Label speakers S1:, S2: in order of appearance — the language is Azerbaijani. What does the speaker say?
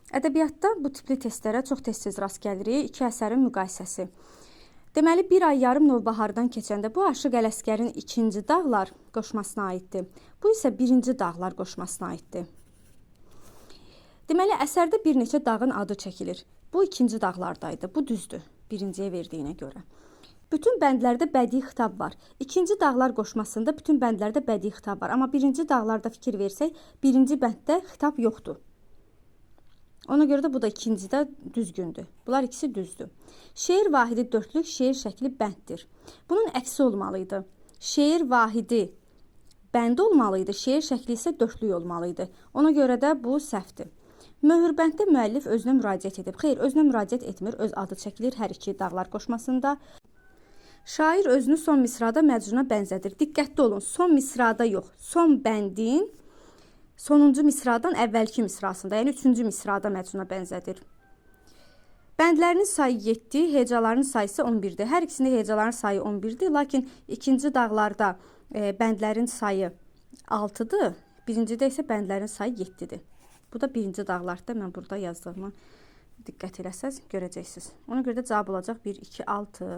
S1: Ədəbiyyatda bu tipli testlərə çox tez-tez rast gəlirik. İki əsərin müqayisəsi. Deməli, bir ay yarım Novbahardan keçəndə bu Aşıq Ələsgərin ikinci dağlar qoşmasına aiddir. Bu isə birinci dağlar qoşmasına aiddir. Deməli, əsərdə bir neçə dağın adı çəkilir. Bu ikinci dağlardaydı. Bu düzdür, birinciyə verdiyinə görə. Bütün bəndlərdə bədii xitab var. İkinci dağlar qoşmasında bütün bəndlərdə bədii xitab var. Amma birinci dağlarda fikir versək, birinci bənddə xitab yoxdur. Ona görə də bu da ikincidə düzgündür. Bunlar ikisi düzdür. Şeir vahidi dörtlük, şeir şəkli bənddir. Bunun əksi olmalıydı. Şeir vahidi bənd olmalıydı, şeir şəkli isə dörtlük olmalıydı. Ona görə də bu səhvdir. Möhürbənddə müəllif özünə müraciət edib. Xeyr, özünə müraciət etmir, öz adı çəkilir hər iki dağlar qoşmasında. Şair özünü son misrada Məcnuna bənzədir. Diqqətli olun, son misrada yox, son bəndin sonuncu misradan əvvəlki misrasında, yəni 3-cü misrada Məcnuna bənzədir. Bəndlərinin sayı 7, hecaların sayısı 11-dir. Hər ikisində hecaların sayı 11-dir, lakin ikinci dağlarda bəndlərin sayı 6-dır, birincidə isə bəndlərin sayı 7-dir. Bu da birinci dağlarda, mən burada yazdığımı diqqət eləsəz görəcəksiniz. Ona görə də cavab olacaq 1, 2, 6.